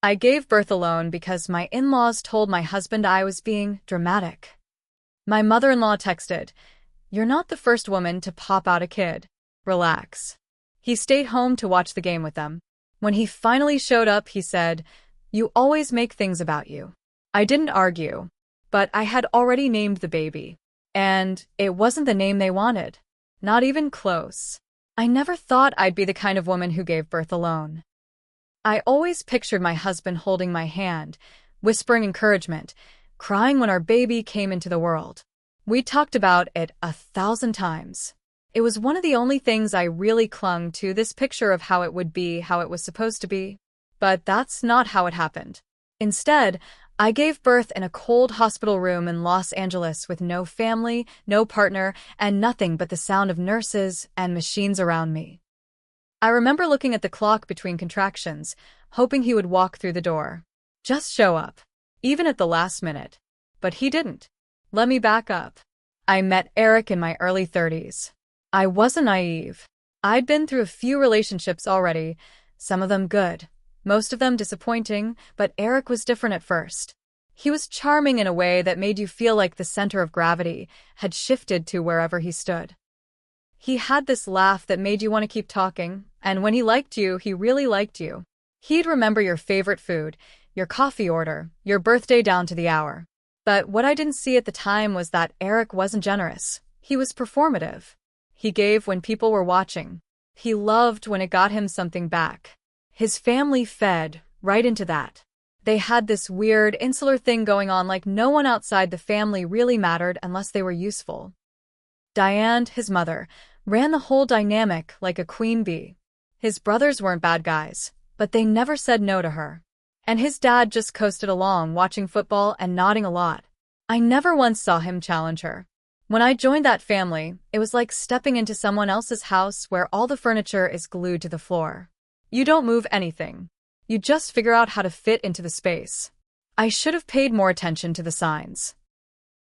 I gave birth alone because my in-laws told my husband I was being dramatic. My mother-in-law texted, "You're not the first woman to pop out a kid. Relax." He stayed home to watch the game with them. When he finally showed up, he said, "You always make things about you." I didn't argue, but I had already named the baby. And it wasn't the name they wanted. Not even close. I never thought I'd be the kind of woman who gave birth alone. I always pictured my husband holding my hand, whispering encouragement, crying when our baby came into the world. We talked about it 1,000 times. It was one of the only things I really clung to, this picture of how it would be, how it was supposed to be. But that's not how it happened. Instead, I gave birth in a cold hospital room in Los Angeles with no family, no partner, and nothing but the sound of nurses and machines around me. I remember looking at the clock between contractions, hoping he would walk through the door. Just show up, even at the last minute. But he didn't. Let me back up. I met Eric in my early 30s. I wasn't naive. I'd been through a few relationships already, some of them good, most of them disappointing, but Eric was different at first. He was charming in a way that made you feel like the center of gravity had shifted to wherever he stood. He had this laugh that made you want to keep talking, and when he liked you, he really liked you. He'd remember your favorite food, your coffee order, your birthday down to the hour. But what I didn't see at the time was that Eric wasn't generous. He was performative. He gave when people were watching. He loved when it got him something back. His family fed right into that. They had this weird, insular thing going on, like no one outside the family really mattered unless they were useful. Diane, his mother, ran the whole dynamic like a queen bee. His brothers weren't bad guys, but they never said no to her. And his dad just coasted along, watching football and nodding a lot. I never once saw him challenge her. When I joined that family, it was like stepping into someone else's house where all the furniture is glued to the floor. You don't move anything. You just figure out how to fit into the space. I should have paid more attention to the signs.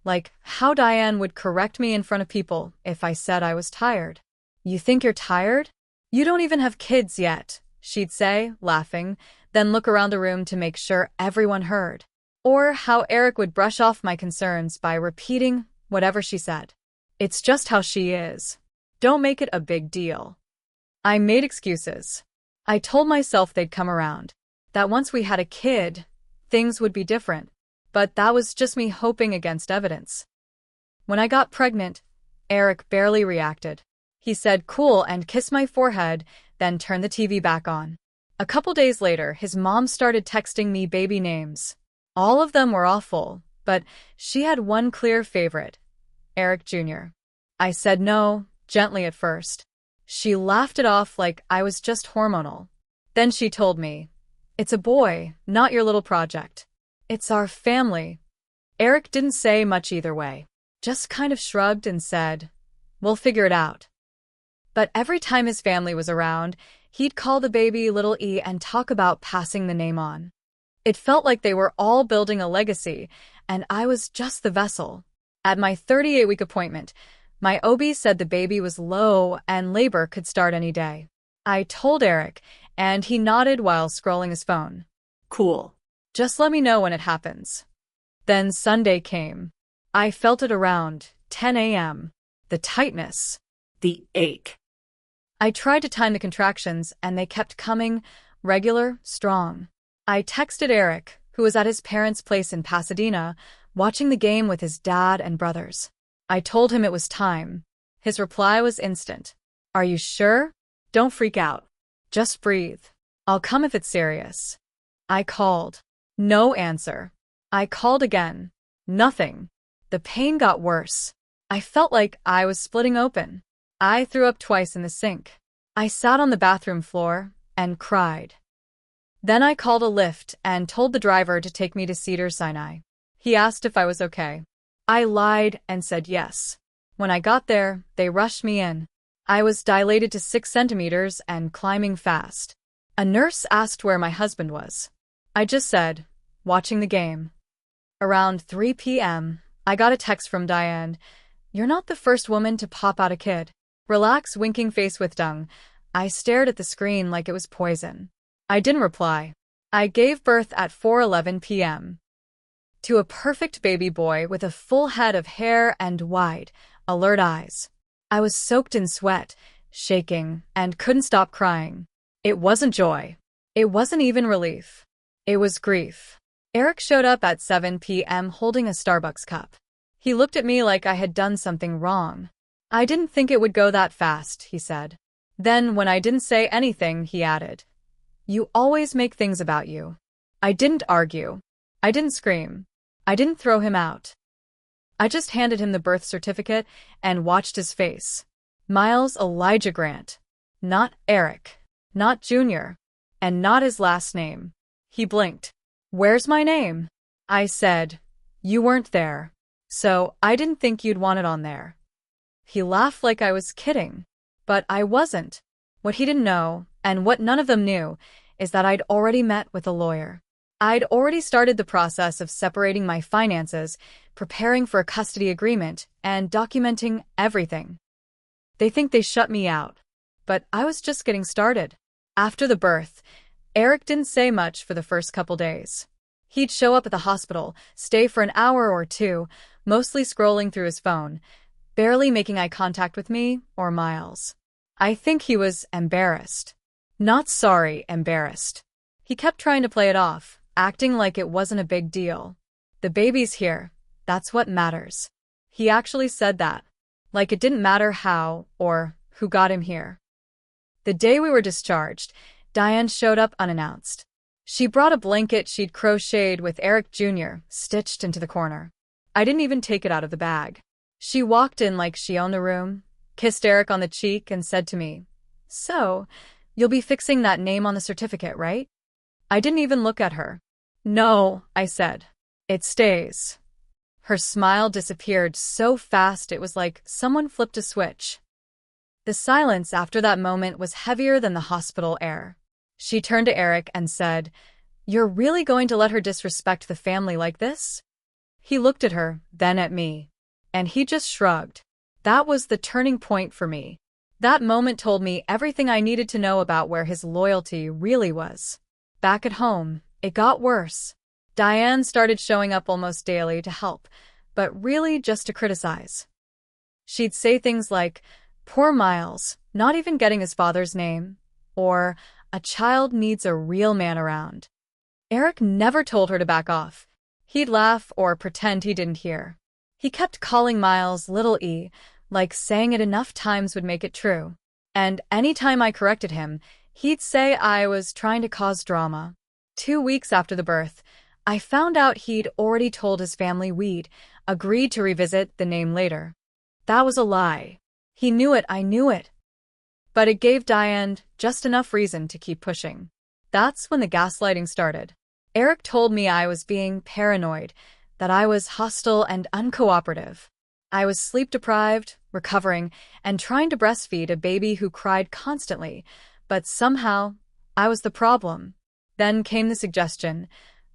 Like how Diane would correct me in front of people if I said I was tired. "You think you're tired? You don't even have kids yet," she'd say, laughing, then look around the room to make sure everyone heard. Or how Eric would brush off my concerns by repeating whatever she said. "It's just how she is. Don't make it a big deal." I made excuses. I told myself they'd come around, that once we had a kid, things would be different. But that was just me hoping against evidence. When I got pregnant, Eric barely reacted. He said cool and kissed my forehead, then turned the TV back on. A couple days later, his mom started texting me baby names. All of them were awful, but she had one clear favorite, Eric Jr. I said no, gently at first. She laughed it off like I was just hormonal. Then she told me, "It's a boy, not your little project. It's our family." Eric didn't say much either way, just kind of shrugged and said, "We'll figure it out." But every time his family was around, he'd call the baby Little E and talk about passing the name on. It felt like they were all building a legacy, and I was just the vessel. At my 38-week appointment, my OB said the baby was low and labor could start any day. I told Eric, and he nodded while scrolling his phone. "Cool. Just let me know when it happens." Then Sunday came. I felt it around 10 a.m. The tightness. The ache. I tried to time the contractions, and they kept coming, regular, strong. I texted Eric, who was at his parents' place in Pasadena, watching the game with his dad and brothers. I told him it was time. His reply was instant. "Are you sure? Don't freak out. Just breathe. I'll come if it's serious." I called. No answer. I called again. Nothing. The pain got worse. I felt like I was splitting open. I threw up twice in the sink. I sat on the bathroom floor and cried. Then I called a Lyft and told the driver to take me to Cedars-Sinai. He asked if I was okay. I lied and said yes. When I got there, they rushed me in. I was dilated to 6 centimeters and climbing fast. A nurse asked where my husband was. I just said, watching the game. Around 3 p.m., I got a text from Diane. "You're not the first woman to pop out a kid." Relax, winking face with tongue. I stared at the screen like it was poison. I didn't reply. I gave birth at 4:11 p.m. to a perfect baby boy with a full head of hair and wide, alert eyes. I was soaked in sweat, shaking, and couldn't stop crying. It wasn't joy. It wasn't even relief. It was grief. Eric showed up at 7 p.m. holding a Starbucks cup. He looked at me like I had done something wrong. I didn't think it would go that fast, he said. Then, when I didn't say anything, he added, "You always make things about you." I didn't argue. I didn't scream. I didn't throw him out. I just handed him the birth certificate and watched his face. Miles Elijah Grant. Not Eric. Not Junior. And not his last name. He blinked. "Where's my name?" I said. "You weren't there. So I didn't think you'd want it on there." He laughed like I was kidding. But I wasn't. What he didn't know, and what none of them knew, is that I'd already met with a lawyer. I'd already started the process of separating my finances, preparing for a custody agreement, and documenting everything. They think they shut me out. But I was just getting started. After the birth, Eric didn't say much for the first couple days. He'd show up at the hospital, stay for an hour or two, mostly scrolling through his phone, barely making eye contact with me or Miles. I think he was embarrassed. Not sorry, embarrassed. He kept trying to play it off, acting like it wasn't a big deal. "The baby's here. That's what matters." He actually said that. Like it didn't matter how or who got him here. The day we were discharged, Diane showed up unannounced. She brought a blanket she'd crocheted with Eric Jr. stitched into the corner. I didn't even take it out of the bag. She walked in like she owned the room, kissed Eric on the cheek, and said to me, "So, you'll be fixing that name on the certificate, right?" I didn't even look at her. "No," I said. "It stays." Her smile disappeared so fast it was like someone flipped a switch. The silence after that moment was heavier than the hospital air. She turned to Eric and said, "You're really going to let her disrespect the family like this?" He looked at her, then at me. And he just shrugged. That was the turning point for me. That moment told me everything I needed to know about where his loyalty really was. Back at home, it got worse. Diane started showing up almost daily to help, but really just to criticize. She'd say things like, "Poor Miles, not even getting his father's name," or "A child needs a real man around." Eric never told her to back off. He'd laugh or pretend he didn't hear. He kept calling Miles Little E, like saying it enough times would make it true. And any time I corrected him, he'd say I was trying to cause drama. 2 weeks after the birth, I found out he'd already told his family we'd agreed to revisit the name later. That was a lie. He knew it, I knew it. But it gave Diane just enough reason to keep pushing. That's when the gaslighting started. Eric told me I was being paranoid, that I was hostile and uncooperative. I was sleep-deprived, recovering, and trying to breastfeed a baby who cried constantly, but somehow, I was the problem. Then came the suggestion,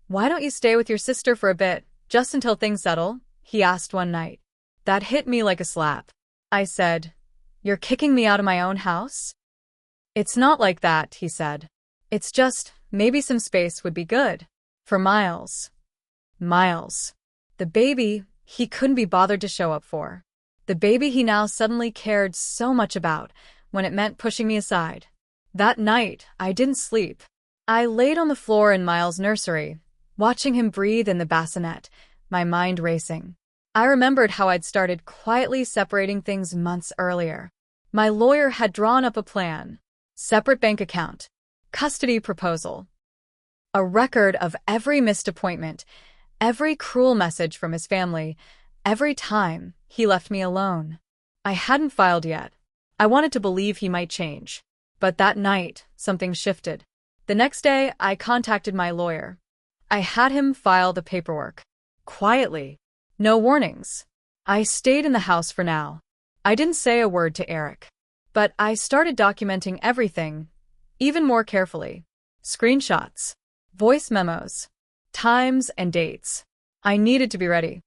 "Why don't you stay with your sister for a bit, just until things settle?" he asked one night. That hit me like a slap. I said, "You're kicking me out of my own house?" "It's not like that," he said. "It's just, maybe some space would be good. For Miles." Miles. The baby he couldn't be bothered to show up for. The baby he now suddenly cared so much about, when it meant pushing me aside. That night, I didn't sleep. I laid on the floor in Miles' nursery, watching him breathe in the bassinet, my mind racing. I remembered how I'd started quietly separating things months earlier. My lawyer had drawn up a plan. Separate bank account. Custody proposal. A record of every missed appointment, every cruel message from his family, every time he left me alone. I hadn't filed yet. I wanted to believe he might change. But that night, something shifted. The next day, I contacted my lawyer. I had him file the paperwork. Quietly. No warnings. I stayed in the house for now. I didn't say a word to Eric. But I started documenting everything, even more carefully. Screenshots. Voice memos. Times and dates. I needed to be ready.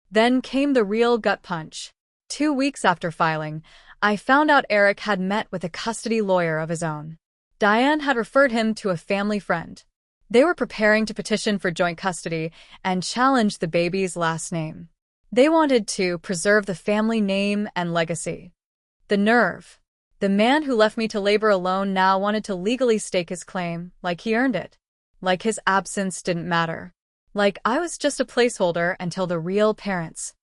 Then came the real gut punch. 2 weeks after filing, I found out Eric had met with a custody lawyer of his own. Diane had referred him to a family friend. They were preparing to petition for joint custody and challenge the baby's last name. They wanted to preserve the family name and legacy. The nerve. The man who left me to labor alone now wanted to legally stake his claim, like he earned it. Like his absence didn't matter. Like I was just a placeholder until the real parents,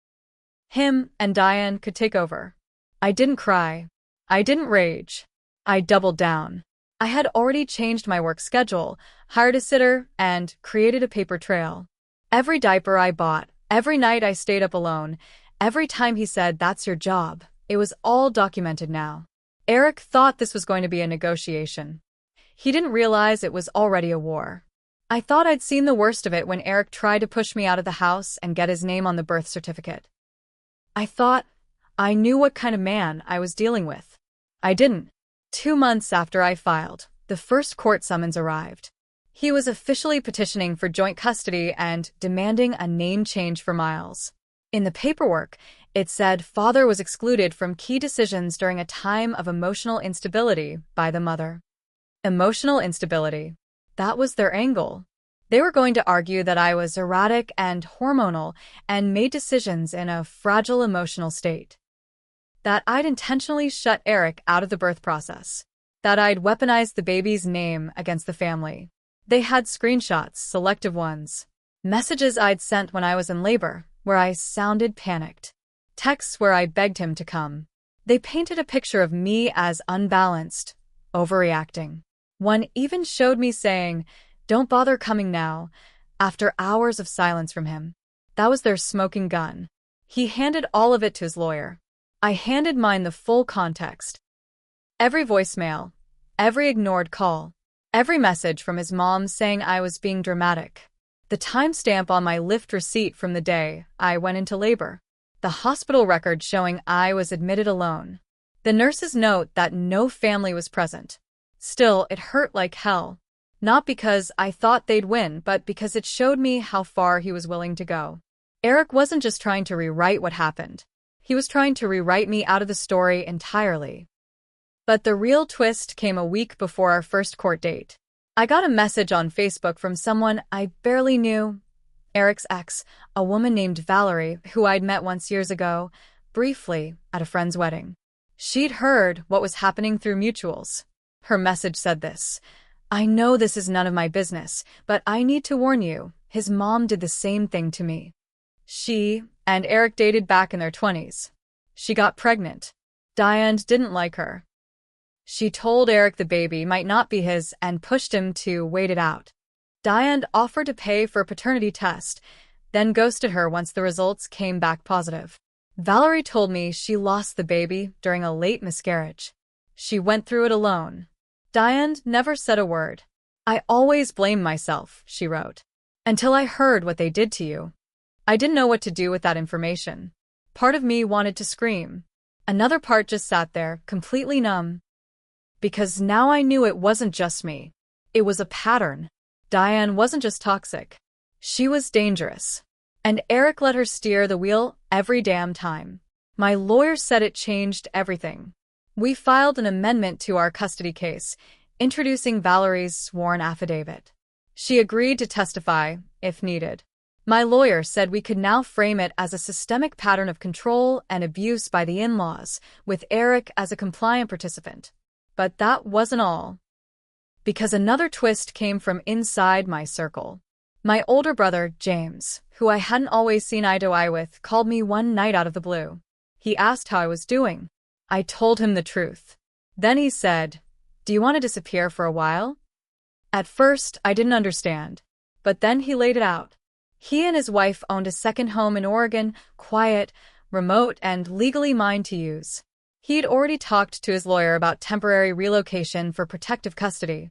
him and Diane, could take over. I didn't cry. I didn't rage. I doubled down. I had already changed my work schedule, hired a sitter, and created a paper trail. Every diaper I bought, every night I stayed up alone, every time he said, "That's your job," it was all documented now. Eric thought this was going to be a negotiation. He didn't realize it was already a war. I thought I'd seen the worst of it when Eric tried to push me out of the house and get his name on the birth certificate. I thought I knew what kind of man I was dealing with. I didn't. 2 months after I filed, the first court summons arrived. He was officially petitioning for joint custody and demanding a name change for Miles. In the paperwork, it said father was excluded from key decisions during a time of emotional instability by the mother. Emotional instability. That was their angle. They were going to argue that I was erratic and hormonal and made decisions in a fragile emotional state. That I'd intentionally shut Eric out of the birth process. That I'd weaponized the baby's name against the family. They had screenshots, selective ones. Messages I'd sent when I was in labor, where I sounded panicked. Texts where I begged him to come. They painted a picture of me as unbalanced, overreacting. One even showed me saying, "Don't bother coming now," after hours of silence from him. That was their smoking gun. He handed all of it to his lawyer. I handed mine the full context. Every voicemail, every ignored call, every message from his mom saying I was being dramatic. The timestamp on my Lyft receipt from the day I went into labor. The hospital record showing I was admitted alone. The nurse's note that no family was present. Still, it hurt like hell. Not because I thought they'd win, but because it showed me how far he was willing to go. Eric wasn't just trying to rewrite what happened. He was trying to rewrite me out of the story entirely. But the real twist came a week before our first court date. I got a message on Facebook from someone I barely knew. Eric's ex, a woman named Valerie, who I'd met once years ago, briefly, at a friend's wedding. She'd heard what was happening through mutuals. Her message said this: "I know this is none of my business, but I need to warn you, his mom did the same thing to me." She and Eric dated back in their 20s. She got pregnant. Diane didn't like her. She told Eric the baby might not be his and pushed him to wait it out. Diane offered to pay for a paternity test, then ghosted her once the results came back positive. Valerie told me she lost the baby during a late miscarriage. She went through it alone. Diane never said a word. "I always blame myself," she wrote, "until I heard what they did to you. I didn't know what to do with that information. Part of me wanted to scream. Another part just sat there, completely numb. Because now I knew it wasn't just me. It was a pattern. Diane wasn't just toxic. She was dangerous. And Eric let her steer the wheel every damn time. My lawyer said it changed everything. We filed an amendment to our custody case, introducing Valerie's sworn affidavit. She agreed to testify, if needed. My lawyer said we could now frame it as a systemic pattern of control and abuse by the in-laws, with Eric as a compliant participant. But that wasn't all. Because another twist came from inside my circle. My older brother, James, who I hadn't always seen eye to eye with, called me one night out of the blue. He asked how I was doing. I told him the truth. Then he said, "Do you want to disappear for a while?" At first, I didn't understand. But then he laid it out. He and his wife owned a second home in Oregon, quiet, remote, and legally mine to use. He'd already talked to his lawyer about temporary relocation for protective custody.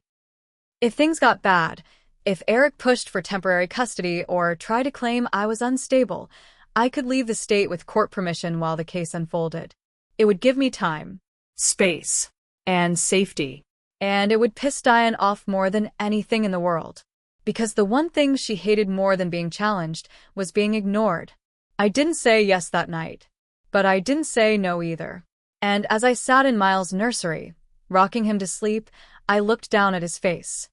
If things got bad, if Eric pushed for temporary custody or tried to claim I was unstable, I could leave the state with court permission while the case unfolded. It would give me time, space, and safety. And it would piss Diane off more than anything in the world. Because the one thing she hated more than being challenged was being ignored. I didn't say yes that night. But I didn't say no either. And as I sat in Miles' nursery, rocking him to sleep, I looked down at his face.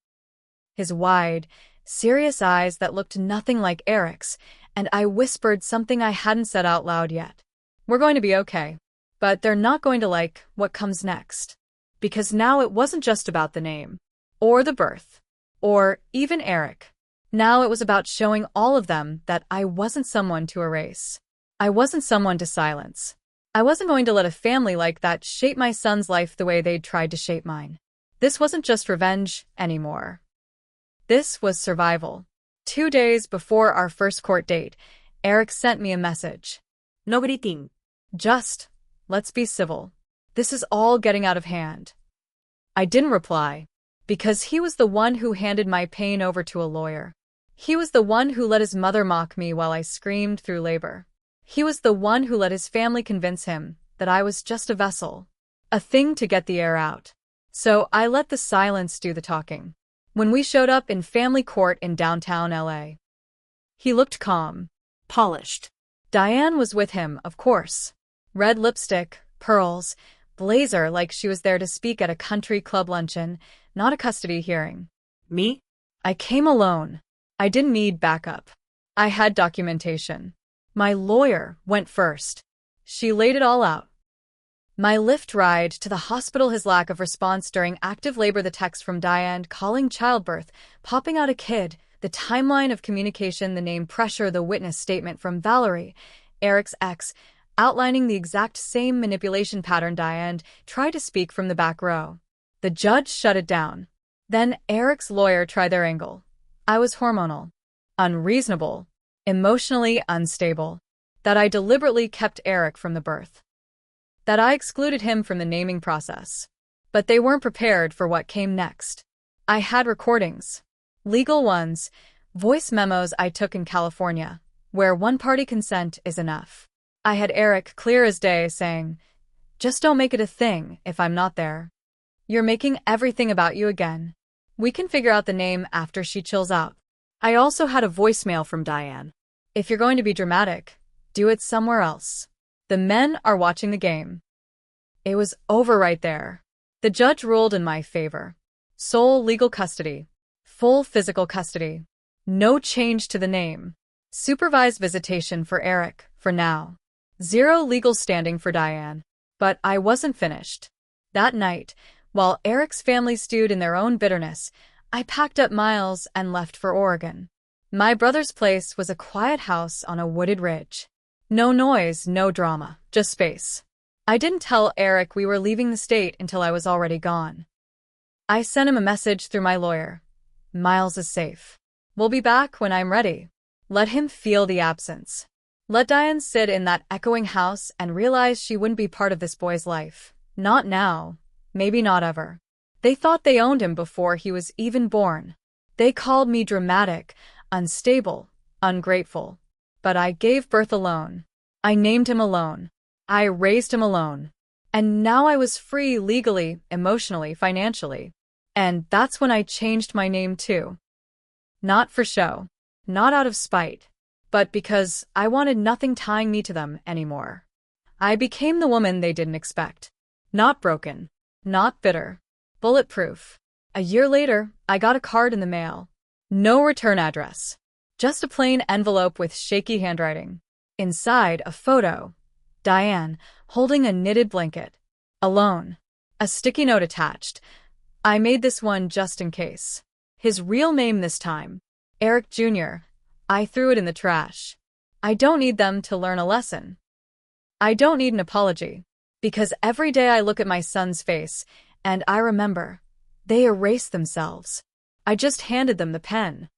His wide, serious eyes that looked nothing like Eric's, and I whispered something I hadn't said out loud yet. We're going to be okay. But they're not going to like what comes next. Because now it wasn't just about the name, or the birth, or even Eric. Now it was about showing all of them that I wasn't someone to erase. I wasn't someone to silence. I wasn't going to let a family like that shape my son's life the way they'd tried to shape mine. This wasn't just revenge anymore. This was survival. 2 days before our first court date, Eric sent me a message. No griting. Just, let's be civil. This is all getting out of hand. I didn't reply, because he was the one who handed my pain over to a lawyer. He was the one who let his mother mock me while I screamed through labor. He was the one who let his family convince him that I was just a vessel, a thing to get the air out. So I let the silence do the talking. When we showed up in family court in downtown LA, he looked calm, Polished. Diane was with him, of course. Red lipstick, pearls, blazer like she was there to speak at a country club luncheon, not a custody hearing. Me? I came alone. I didn't need backup. I had documentation. My lawyer went first. She laid it all out. My Lyft ride to the hospital, his lack of response during active labor, the text from Diane calling childbirth, popping out a kid, the timeline of communication, the name pressure, the witness statement from Valerie, Eric's ex, outlining the exact same manipulation pattern Diane tried to speak from the back row. The judge shut it down. Then Eric's lawyer tried their angle. I was hormonal, unreasonable, emotionally unstable, that I deliberately kept Eric from the birth, that I excluded him from the naming process. But they weren't prepared for what came next. I had recordings, legal ones, voice memos I took in California, where one-party consent is enough. I had Eric clear as day saying, "Just don't make it a thing if I'm not there. You're making everything about you again. We can figure out the name after she chills out." I also had a voicemail from Diane. "If you're going to be dramatic, do it somewhere else. The men are watching the game." It was over right there. The judge ruled in my favor. Sole legal custody. Full physical custody. No change to the name. Supervised visitation for Eric, for now. Zero legal standing for Diane. But I wasn't finished. That night, while Eric's family stewed in their own bitterness, I packed up Miles and left for Oregon. My brother's place was a quiet house on a wooded ridge. No noise, no drama, just space. I didn't tell Eric we were leaving the state until I was already gone. I sent him a message through my lawyer. "Miles is safe. We'll be back when I'm ready." Let him feel the absence. Let Diane sit in that echoing house and realize she wouldn't be part of this boy's life. Not now. Maybe not ever. They thought they owned him before he was even born. They called me dramatic, unstable, ungrateful. But I gave birth alone. I named him alone. I raised him alone. And now I was free legally, emotionally, financially. And that's when I changed my name too. Not for show. Not out of spite. But because I wanted nothing tying me to them anymore. I became the woman they didn't expect. Not broken. Not bitter. Bulletproof. A year later, I got a card in the mail. No return address. Just a plain envelope with shaky handwriting. Inside, a photo. Diane, holding a knitted blanket. Alone. A sticky note attached. I made this one just in case. His real name this time. Eric Jr. I threw it in the trash. I don't need them to learn a lesson. I don't need an apology. Because every day I look at my son's face, and I remember. They erase themselves. I just handed them the pen.